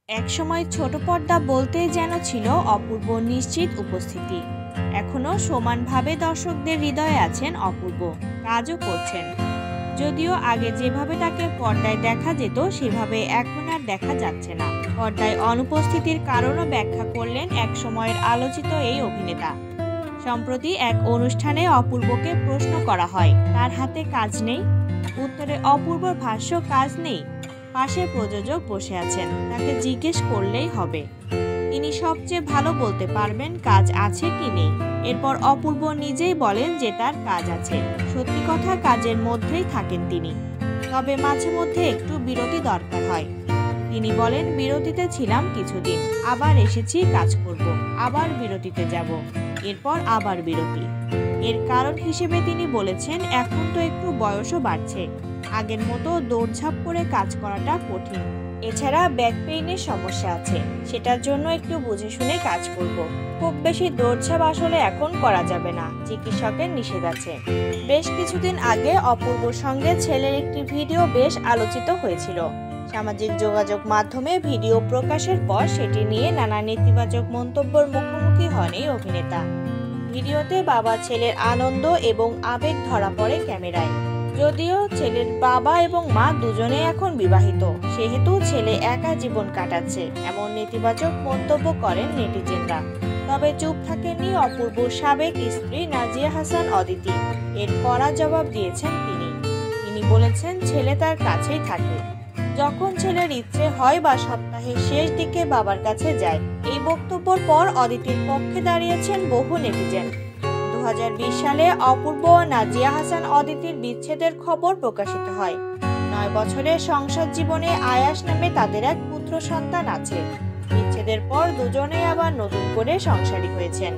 একসময় ছোট পর্দা বলতেই যেন ছিল অপূর্ব নিশ্চিত উপস্থিতি। এখনো সমানভাবে দর্শকদের হৃদয়ে আছেন অপূর্ব, কাজও করছেন। যদিও আগে যেভাবে তাকে পর্দায় দেখা যেত সেভাবে এখন আর দেখা যাচ্ছে না। পর্দায় অনুপস্থিতির কারণও ব্যাখ্যা করলেন এক সময়ের আলোচিত এই অভিনেতা। সম্প্রতি এক অনুষ্ঠানে অপূর্বকে প্রশ্ন করা হয়, তার হাতে কাজ নেই? উত্তরে অপূর্বর ভাষ্য, কাজ নেই। পাশে প্রযোজক বসে আছেন, তাকে জিজ্ঞেস করলেই হবে। তিনি সবচেয়ে ভালো বলতে পারবেন কাজ আছে কি নেই। এরপর অপূর্ব নিজেই বলেন যে তার কাজ আছে। সত্যি কথা, কাজের মধ্যেই থাকেন তিনি, তবে মাঝে মধ্যে একটু বিরতি দরকার হয়। তিনি বলেন, বিরতিতে ছিলাম কিছুদিন, আবার এসেছি, কাজ করব, আবার বিরতিতে যাব, এরপর আবার বিরতি। এর কারণ হিসেবে তিনি বলেছেন, এখন তো একটু বয়সও বাড়ছে, আগের মতো দৌড়ঝাঁপ করে কাজ করাটা কঠিন। এছাড়া ব্যাক পেইনের সমস্যা আছে, সেটার জন্য একটু বুঝে শুনে কাজ করব। খুব বেশি দৌড়ঝাঁপ আসলে এখন করা যাবে না, চিকিৎসকের নিষেধ আছে। বেশ কিছুদিন আগে অপূর্বর সঙ্গে ছেলের একটি ভিডিও বেশ আলোচিত হয়েছিল। সামাজিক যোগাযোগ মাধ্যমে ভিডিও প্রকাশের পর সেটি নিয়ে নানা নেতিবাচক মন্তব্যের মুখোমুখি হন এই অভিনেতা। ভিডিওতে বাবা ছেলের আনন্দ এবং আবেগ ধরা পড়ে ক্যামেরায়। যদিও ছেলের বাবা এবং মা দুজনেই এখন বিবাহিত, সেহেতু ছেলে একা জীবন কাটাচ্ছে, এমন নেতিবাচক মন্তব্য করেন নেটিজেনরা। তবে চুপ থাকেননি অপূর্বর সাবেক স্ত্রী নাজিয়া হাসান অদিতি। এর কড়া জবাব দিয়েছেন তিনি বলেছেন, ছেলে তার কাছেই থাকে, যখন ছেলের ইচ্ছে হয় বা সপ্তাহের শেষ দিকে বাবার কাছে যায়। এই বক্তব্যের পর অদিতির পক্ষে দাঁড়িয়েছেন বহু নেটিজেন। 2020 সালে অপূর্ব ও নাজিয়া হাসান অদিতির বিচ্ছেদের খবর প্রকাশিত হয়। 9 বছরের সংসার জীবনে আয়াস নামে তাদের এক পুত্র সন্তান আছে। বিচ্ছেদের পর দুজনেই আবার নতুন করে সংসারী হয়েছেন।